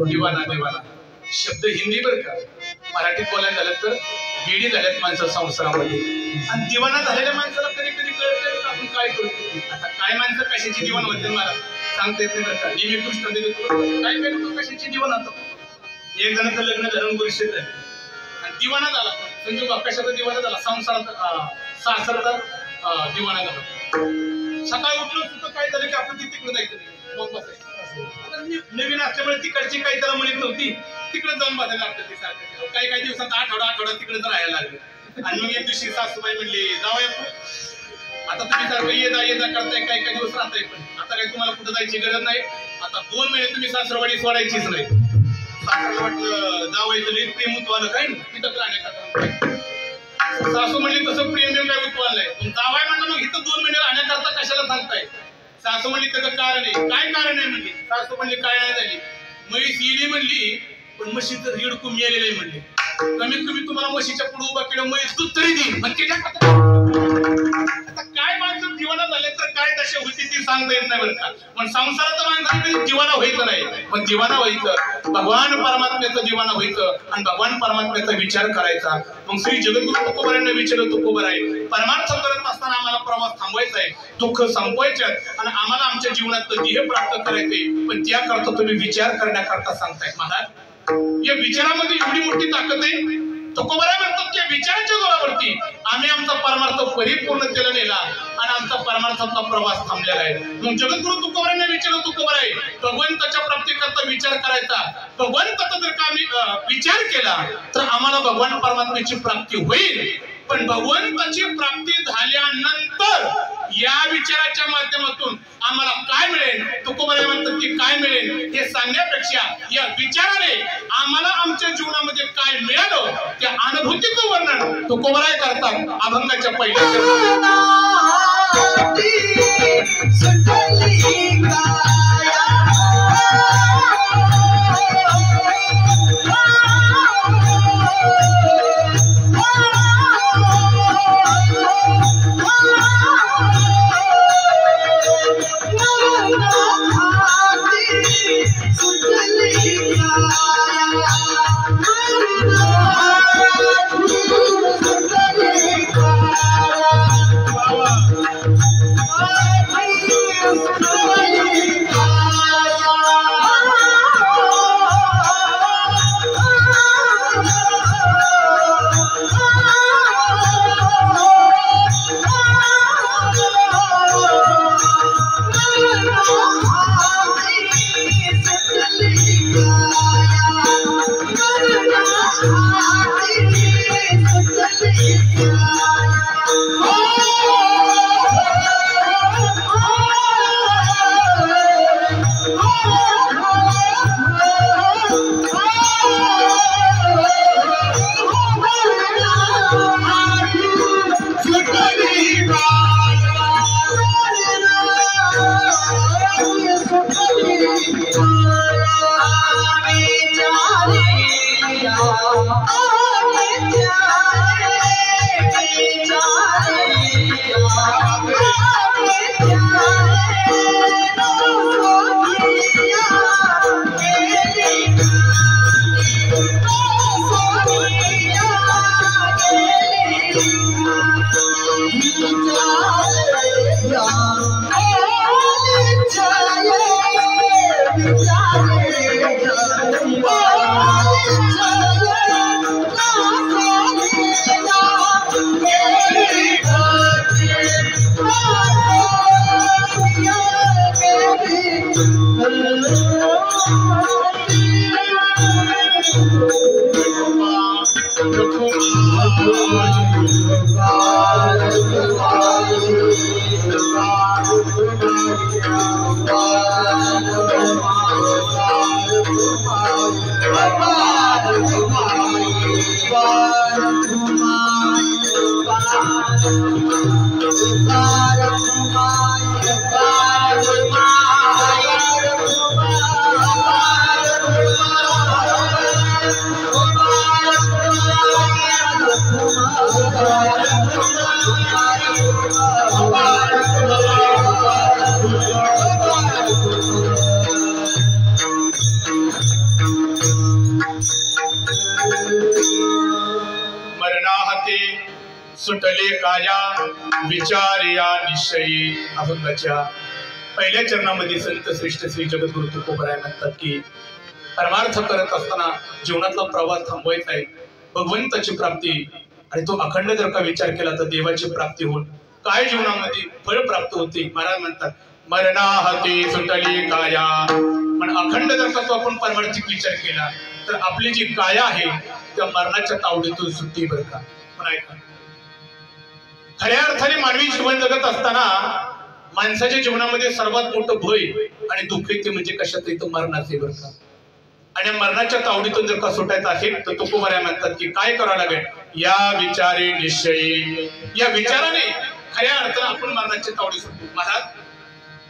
A: दिवाना. दिवाना शब्द हिंदी बरं का. मराठीत बोलायला झालं तर वेडी झाल्यात माणसं संसारामध्ये. आणि दिवाना झालेल्या माणसाला कधी कधी कळत आपण काय करतो आता काय माणसं कशाची जीवन होते मला सांगता येत नाही बरं का नेहमी कृष्ण देतो काय करतो कशाची जीवन होतं एक जणांचं लग्न धरण परिषद आहे आणि दिवाना झाला संजू बाप कशाचा दिवाना झाला संसारात सासरचा दिवाना झाला सकाळी उठलं सुद्धा काय झालं की आपण तिकडे जायचं नाही मग बसायचं नवीन असल्यामुळे तिकडची काही त्याला म्हणत नव्हती तिकडे जाऊन बसायला लागतं ते सारखं काही दिवसात आठवडा तिकडेच राहायला लागले आणि मग एक दिवशी सासूबाई म्हणली जाऊया आता तुम्ही सारखं ये जा करताय काही दिवस राहताय पण आता काही तुम्हाला कुठं जायची गरज नाही आता 2 महिने तुम्ही सासरवाडी सोडायचीच नाही सासऱ्याला वाटलं जावायचं लई प्रेम उतवालं काय तिथंच राहण्याकरता सासू म्हणली तसं प्रेम काय उतवालं नाही पण जावाय म्हणलं मग इथं 2 महिने राहण्याकरता कशाला सांगताय सासू म्हणली त्याचं कारण आहे काय कारण आहे म्हणली सासू म्हणली काय नाही झाली म्हैस येली म्हणली पण म्हशीचं रिडकू मेलेलं आहे म्हणली कमीत कमी तुम्हाला म्हशीच्या पुढे उभा केलं म्हैस दूध तरी देईल म्हणजे आता काय माणसं दिवाना झाले तर काय दशा होती ती सांगता येत नाही बरं का पण संसाराचं माणसाने दिवाना व्हायचं नाही पण दिवाना व्हायचं भगवान परमात्म्याचं दिवाना व्हायचं आणि भगवान परमात्म्याचा विचार करायचा मग श्री जगद्गुरु तुकोबारायांना विचारलं तुकोबाराय परमार्थ करत असताना आम्हाला प्रवास थांबवायचा आहे दुःख संपवायचे आणि आम्हाला आमच्या जीवनात ध्येय प्राप्त करायचे पण त्याकरता तुम्ही विचार करण्याकरता सांगताय महाराज या विचारामध्ये एवढी मोठी ताकद आहे तुकोबाराय म्हणतात की विचाराच्या जोरावरती आम्ही आमचा परमार्थ परिपूर्णतेला नेला आणि आमचा परमार्थातला प्रवास थांबलेला आहे मग जगद्गुरु तुकोबारायांना विचारलं तुकोबाराय भगवंताच्या प्राप्तीकरता विचार करायचा भगवंताचा जर का आम्ही विचार केला तर आम्हाला भगवान परमात्म्याची प्राप्ती होईल पण भगवंताची प्राप्ती झाल्यानंतर या विचाराच्या माध्यमातून आम्हाला काय मिळेल तुकोबाराय म्हणतात की काय मिळेल हे सांगण्यापेक्षा या विचाराने आम्हाला आमच्या जीवनामध्ये काय मिळालं त्या अनुभूतीचं वर्णन तुकोबाराय करतात अभंगाच्या पहिल्या सुटले काया विचारिया निश्चयी. अभंगाच्या पहिल्या चरणामध्ये संत श्रेष्ठ श्री जगद्गुरु तुकोबराय म्हणतात की परमार्थ करत असताना जीवनातला प्रवास थांबवायचा आहे, भगवंताची प्राप्ती, आणि तो अखंड जर का विचार केला तर देवाची प्राप्ती होऊन काय जीवनामध्ये फळ प्राप्त होते. महाराज म्हणतात मरणाहती सुटली काया. पण अखंड जर का तो आपण परमार्थिक विचार केला तर आपली जी काया आहे त्या मरणाच्या तावडीतून सुटली बरं का. पण ऐका, खऱ्या अर्थाने मानवी जीवन जगत असताना माणसाच्या जीवनामध्ये सर्वात मोठं भय आणि दुःख ते म्हणजे कशात येतं, मरणाचे बरं का. आणि मरणाच्या तावडीतून जर का सुटायचं असेल तर तुकोबराय म्हणतात की काय करावं लागेल, या विचारे निश्चयी. या विचाराने खऱ्या अर्थाने आपण मरणाच्या तावडी सुटतो. महाराज,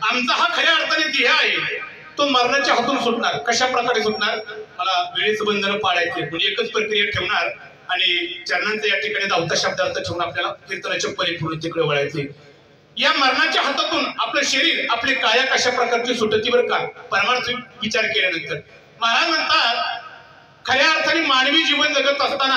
A: आमचा हा खऱ्या अर्थाने ध्येय आहे तो मरणाच्या हातून सुटणार. कशा प्रकारे सुटणार, मला वेळेचं बंधन पाळायचे म्हणजे एकच प्रक्रिया ठेवणार आणि चरणांचा या ठिकाणी धावता शब्दार्थ ठेवून आपल्याला कीर्तनाच्या परिपूर्णतेकडे वळायचे. या मरणाच्या हातातून आपलं शरीर, आपली काया कशा प्रकारची सुटती बरं का, परमार्थ विचार केल्यानंतर. महाराज म्हणतात खऱ्या अर्थाने मानवी जीवन जगत असताना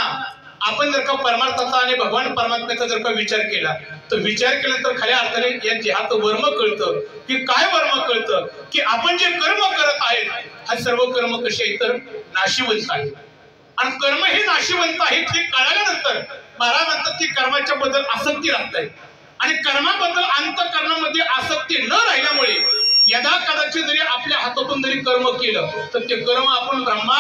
A: आपण जर का परमार्थाचा आणि भगवान परमात्म्याचा जर का विचार केला तर विचार केल्यानंतर खऱ्या अर्थाने या देहात वर्म कळतं. की काय वर्म कळतं, की आपण जे कर्म करत आहेत हा सर्व कर्म कसे आहेत तर नाशिवंत आहेत. आणि कर्म हे नाशिवंत आहेत हे कळाल्यानंतर महाराज म्हणतात की कर्माच्या बद्दल आसक्ती राहत आहे. आणि कर्माबद्दल अंतःकरणामध्ये आसक्ती न राहिल्यामुळे यदा कदाचित जरी आपल्या हातातून जरी कर्म केलं तर ते कर्म आपण ब्रह्मा